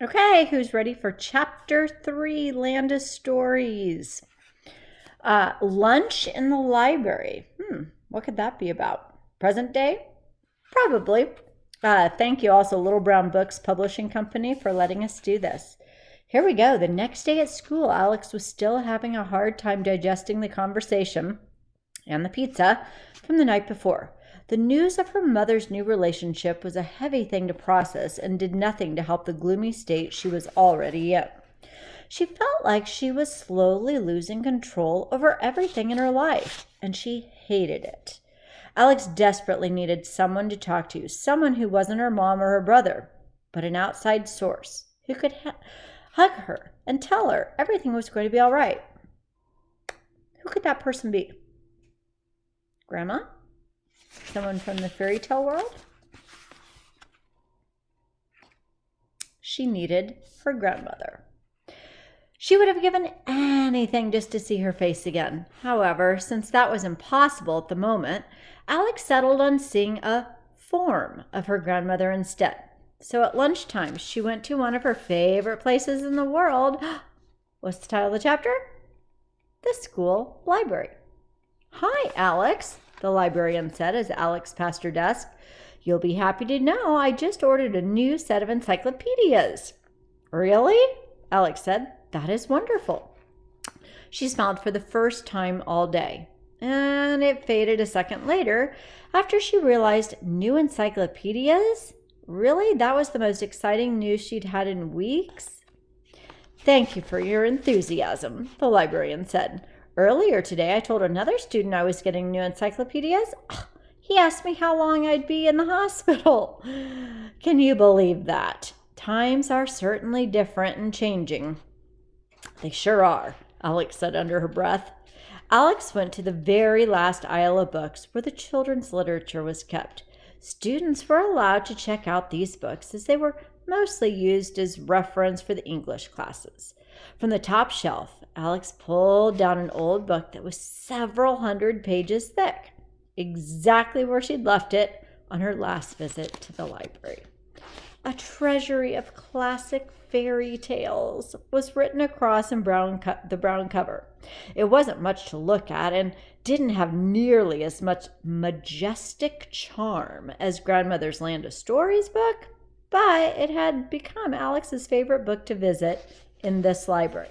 Okay, who's ready for chapter 3, Land of Stories? Lunch in the library. What could that be about? Present day? Probably. Thank you also, Little Brown Books Publishing Company, for letting us do this. Here we go. The next day at school, Alex was still having a hard time digesting the conversation and the pizza from the night before. The news of her mother's new relationship was a heavy thing to process and did nothing to help the gloomy state she was already in. She felt like she was slowly losing control over everything in her life, and she hated it. Alex desperately needed someone to talk to, someone who wasn't her mom or her brother, but an outside source who could hug her and tell her everything was going to be all right. Who could that person be? Grandma? Someone from the fairy tale world? She needed her grandmother. She would have given anything just to see her face again. However, since that was impossible at the moment, Alex settled on seeing a form of her grandmother instead. So at lunchtime, she went to one of her favorite places in the world. What's the title of the chapter? The school library. "Hi, Alex," the librarian said as Alex passed her desk. "You'll be happy to know I just ordered a new set of encyclopedias." "Really?" Alex said. "That is wonderful." She smiled for the first time all day, and it faded a second later after she realized new encyclopedias? Really? That was the most exciting news she'd had in weeks? "Thank you for your enthusiasm," the librarian said. "Earlier today, I told another student I was getting new encyclopedias. He asked me how long I'd be in the hospital. Can you believe that? Times are certainly different and changing." "They sure are," Alex said under her breath. Alex went to the very last aisle of books where the children's literature was kept. Students were allowed to check out these books as they were mostly used as reference for the English classes. From the top shelf, Alex pulled down an old book that was several hundred pages thick, exactly where she'd left it on her last visit to the library. A treasury of classic fairy tales was written across in the brown cover. It wasn't much to look at and didn't have nearly as much majestic charm as Grandmother's Land of Stories book, but it had become Alex's favorite book to visit in this library.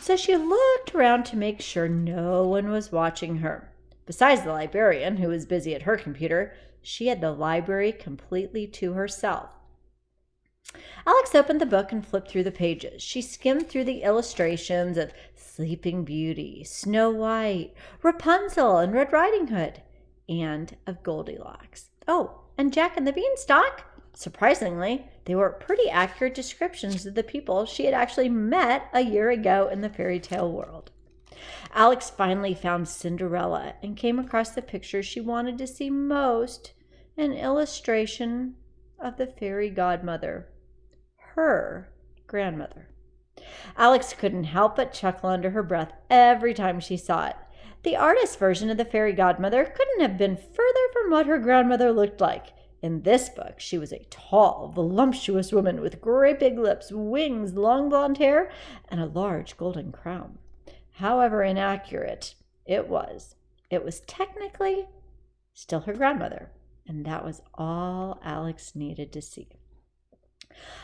So she looked around to make sure no one was watching her. Besides the librarian, who was busy at her computer, she had the library completely to herself. Alex opened the book and flipped through the pages. She skimmed through the illustrations of Sleeping Beauty, Snow White, Rapunzel, and Red Riding Hood, and of Goldilocks. Oh, and Jack and the Beanstalk. Surprisingly, they were pretty accurate descriptions of the people she had actually met a year ago in the fairy tale world. Alex finally found Cinderella and came across the picture she wanted to see most, an illustration of the fairy godmother, her grandmother. Alex couldn't help but chuckle under her breath every time she saw it. The artist's version of the fairy godmother couldn't have been further from what her grandmother looked like. In this book, she was a tall, voluptuous woman with great big lips, wings, long blonde hair, and a large golden crown. However inaccurate it was technically still her grandmother, and that was all Alex needed to see.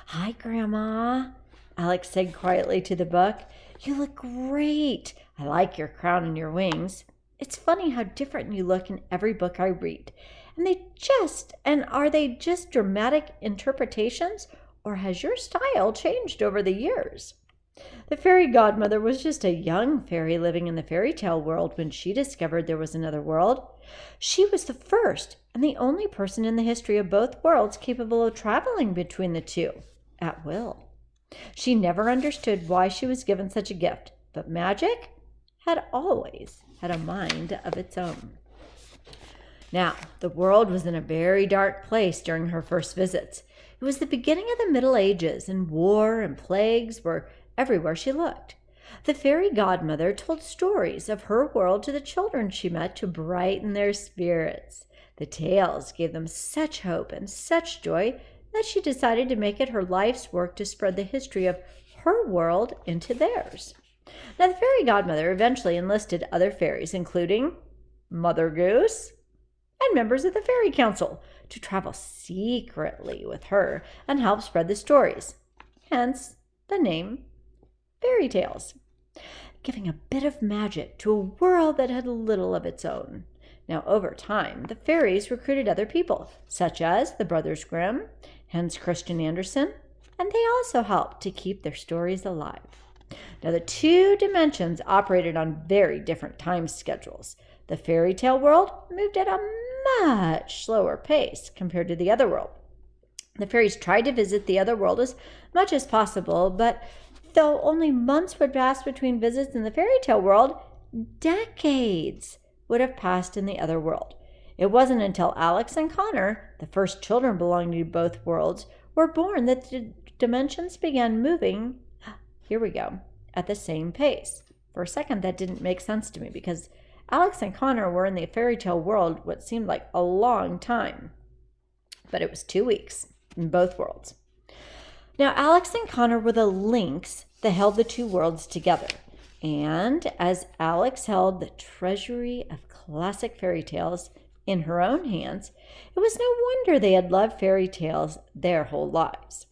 "Hi, Grandma," Alex said quietly to the book. "You look great. I like your crown and your wings. It's funny how different you look in every book I read. And are they just dramatic interpretations, or has your style changed over the years?" The fairy godmother was just a young fairy living in the fairy tale world when she discovered there was another world. She was the first and the only person in the history of both worlds capable of traveling between the two at will. She never understood why she was given such a gift, but magic had always had a mind of its own. Now, the world was in a very dark place during her first visits. It was the beginning of the Middle Ages, and war and plagues were everywhere she looked. The fairy godmother told stories of her world to the children she met to brighten their spirits. The tales gave them such hope and such joy that she decided to make it her life's work to spread the history of her world into theirs. Now, the fairy godmother eventually enlisted other fairies, including Mother Goose and members of the Fairy Council, to travel secretly with her and help spread the stories. Hence the name Fairy Tales, giving a bit of magic to a world that had little of its own. Now, over time, the fairies recruited other people, such as the Brothers Grimm, Hans Christian Andersen, and they also helped to keep their stories alive. Now, the two dimensions operated on very different time schedules. The fairy tale world moved at a much slower pace compared to the other world. The fairies tried to visit the other world as much as possible, but though only months would pass between visits in the fairy tale world, decades would have passed in the other world. It wasn't until Alex and Connor, the first children belonging to both worlds, were born that the dimensions began moving, here we go, at the same pace. For a second, that didn't make sense to me because Alex and Connor were in the fairy tale world what seemed like a long time. But it was 2 weeks in both worlds. Now, Alex and Connor were the links that held the two worlds together. And as Alex held the treasury of classic fairy tales in her own hands, it was no wonder they had loved fairy tales their whole lives.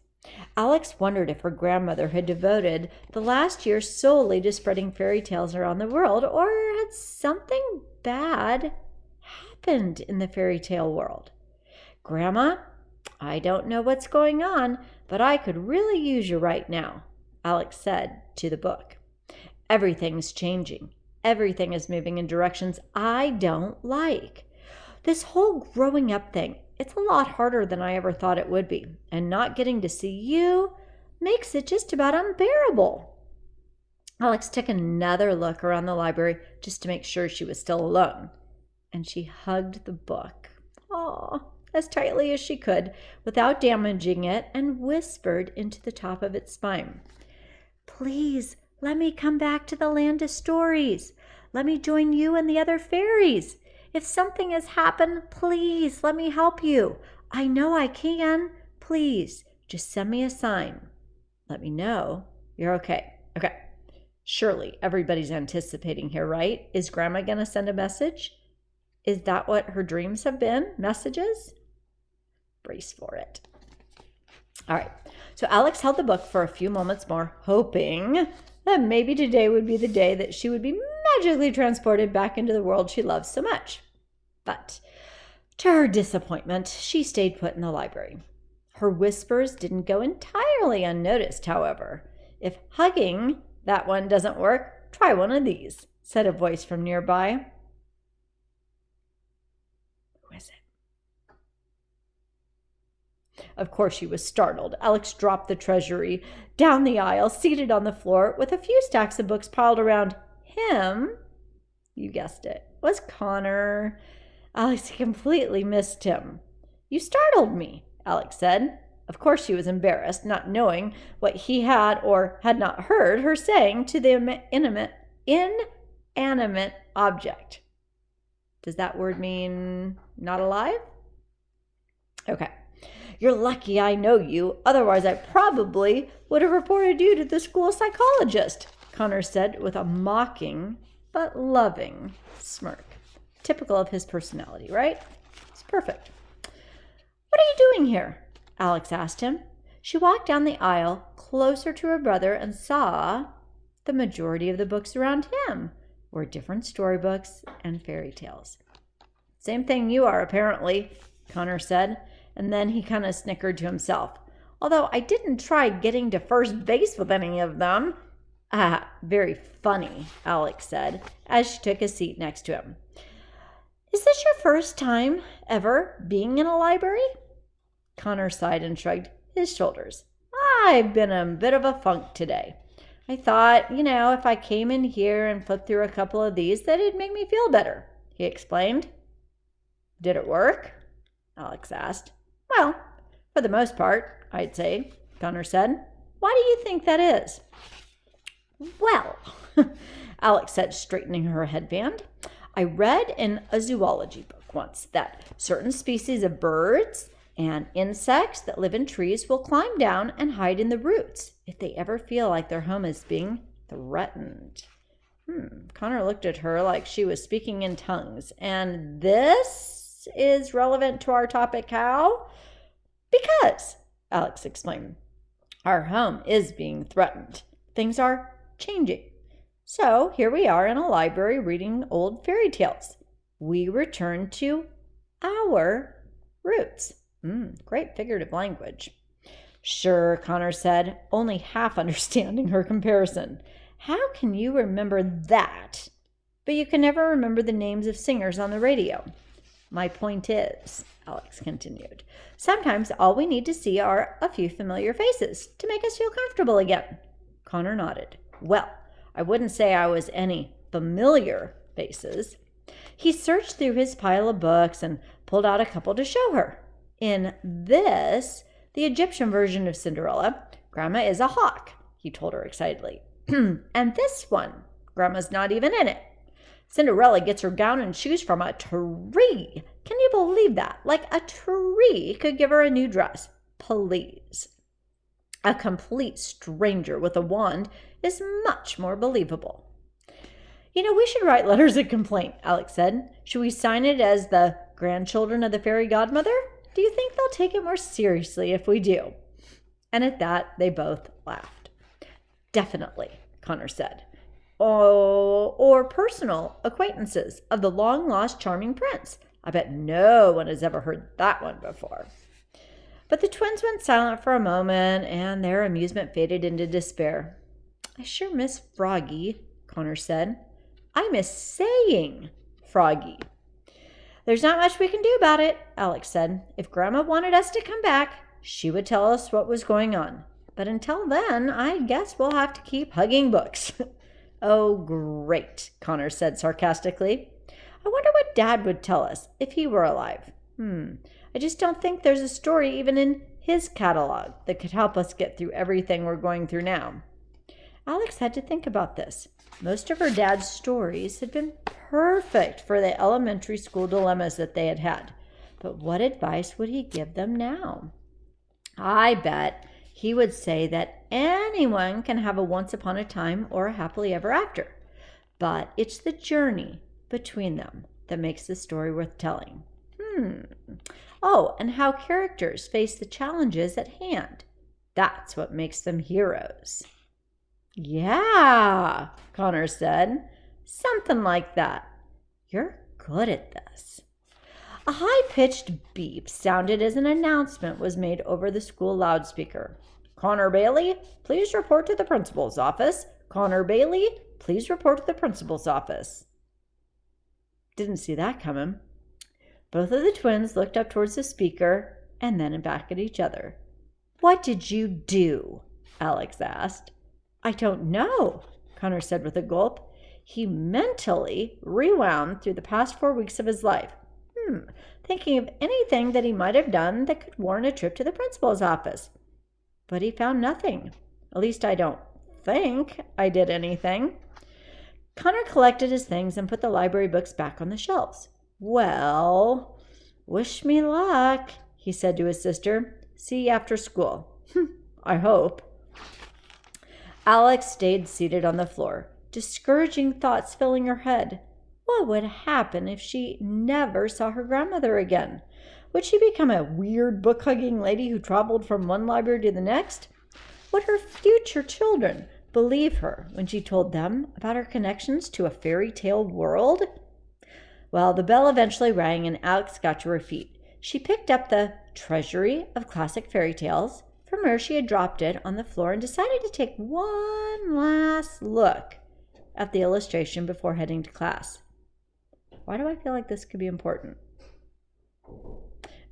Alex wondered if her grandmother had devoted the last year solely to spreading fairy tales around the world, or had something bad happened in the fairy tale world. "Grandma, I don't know what's going on, but I could really use you right now," Alex said to the book. "Everything's changing. Everything is moving in directions I don't like. This whole growing up thing, it's a lot harder than I ever thought it would be. And not getting to see you makes it just about unbearable." Alex took another look around the library just to make sure she was still alone. And she hugged the book, as tightly as she could, without damaging it, and whispered into the top of its spine, "Please, let me come back to the land of stories. Let me join you and the other fairies. If something has happened, please let me help you. I know I can. Please, just send me a sign. Let me know you're okay." Okay, surely everybody's anticipating here, right? Is Grandma going to send a message? Is that what her dreams have been? Messages? Brace for it. All right, so Alex held the book for a few moments more, hoping that maybe today would be the day that she would be magically transported back into the world she loves so much. But to her disappointment, she stayed put in the library. Her whispers didn't go entirely unnoticed, however. "If hugging that one doesn't work, try one of these," said a voice from nearby. Who is it? Of course she was startled. Alex dropped the treasury down the aisle, seated on the floor with a few stacks of books piled around him. You guessed it, was Connor. Alex completely missed him. "You startled me," Alex said. Of course she was embarrassed, not knowing what he had or had not heard her saying to the inanimate object. Does that word mean not alive? Okay. "You're lucky I know you. Otherwise, I probably would have reported you to the school psychologist," Connor said with a mocking but loving smirk. Typical of his personality, right? It's perfect. "What are you doing here?" Alex asked him. She walked down the aisle closer to her brother and saw the majority of the books around him were different storybooks and fairy tales. "Same thing you are, apparently," Connor said, and then he kind of snickered to himself. "Although I didn't try getting to first base with any of them." "Ah, very funny," Alex said, as she took a seat next to him. "Is this your first time ever being in a library?" Connor sighed and shrugged his shoulders. "I've been in a bit of a funk today. I thought, if I came in here and flipped through a couple of these, that it'd make me feel better," he explained. "Did it work?" Alex asked. "Well, for the most part, I'd say," Connor said. "Why do you think that is?" "Well," Alex said, straightening her headband, "I read in a zoology book once that certain species of birds And insects that live in trees will climb down and hide in the roots if they ever feel like their home is being threatened. Connor looked at her like she was speaking in tongues. And this is relevant to our topic, how? Because, Alex explained, our home is being threatened. Things are changing. So here we are in a library reading old fairy tales. We return to our roots. Great figurative language. Sure, Connor said, only half understanding her comparison. How can you remember that, but you can never remember the names of singers on the radio? My point is, Alex continued, sometimes all we need to see are a few familiar faces to make us feel comfortable again. Connor nodded. Well, I wouldn't say I was any familiar faces. He searched through his pile of books and pulled out a couple to show her. In this, the Egyptian version of Cinderella, Grandma is a hawk, he told her excitedly. And this one, Grandma's not even in it. Cinderella gets her gown and shoes from a tree. Can you believe that? Like a tree could give her a new dress. Please. A complete stranger with a wand is much more believable. We should write letters of complaint, Alex said. Should we sign it as the grandchildren of the fairy godmother? Do you think they'll take it more seriously if we do? And at that, they both laughed. Definitely, Connor said. Or personal acquaintances of the long-lost charming prince. I bet no one has ever heard that one before. But the twins went silent for a moment, and their amusement faded into despair. I sure miss Froggy, Connor said. I miss saying Froggy. There's not much we can do about it, Alex said. If Grandma wanted us to come back, she would tell us what was going on. But until then, I guess we'll have to keep hugging books. Oh, great, Connor said sarcastically. I wonder what Dad would tell us if he were alive. I just don't think there's a story even in his catalog that could help us get through everything we're going through now. Alex had to think about this. Most of her dad's stories had been perfect for the elementary school dilemmas that they had had. But what advice would he give them now? I bet he would say that anyone can have a once upon a time or a happily ever after. But it's the journey between them that makes the story worth telling. Oh, and how characters face the challenges at hand. That's what makes them heroes. Yeah, Connor said. Something like that. You're good at this. A high-pitched beep sounded as an announcement was made over the school loudspeaker. Connor Bailey, please report to the principal's office. Connor Bailey, please report to the principal's office. Didn't see that coming. Both of the twins looked up towards the speaker and then back at each other. What did you do? Alex asked. I don't know, Connor said with a gulp. He mentally rewound through the past 4 weeks of his life, thinking of anything that he might have done that could warrant a trip to the principal's office. But he found nothing. At least I don't think I did anything. Connor collected his things and put the library books back on the shelves. Well, wish me luck, he said to his sister. See you after school. I hope. Alex stayed seated on the floor, discouraging thoughts filling her head. What would happen if she never saw her grandmother again? Would she become a weird book-hugging lady who traveled from one library to the next? Would her future children believe her when she told them about her connections to a fairy tale world? Well, the bell eventually rang and Alex got to her feet. She picked up the Treasury of Classic Fairy Tales from where she had dropped it on the floor and decided to take one last look at the illustration before heading to class. Why do I feel like this could be important?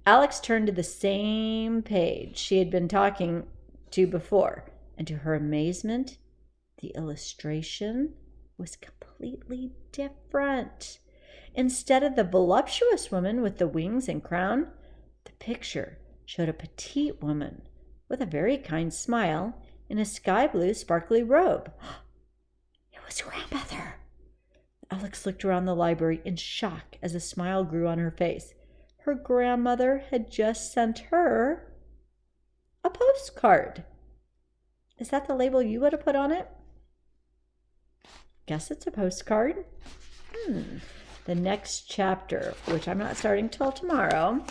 Alex turned to the same page she had been talking to before, and to her amazement, the illustration was completely different. Instead of the voluptuous woman with the wings and crown, the picture showed a petite woman with a very kind smile in a sky blue sparkly robe. It was grandmother. Alex looked around the library in shock as a smile grew on her face. her grandmother had just sent her a postcard. Is that the label you would have put on it? Guess it's a postcard. The next chapter, which I'm not starting till tomorrow.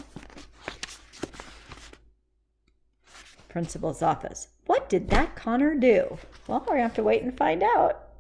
Principal's office. What did that Connor do? Well, we're going to have to wait and find out.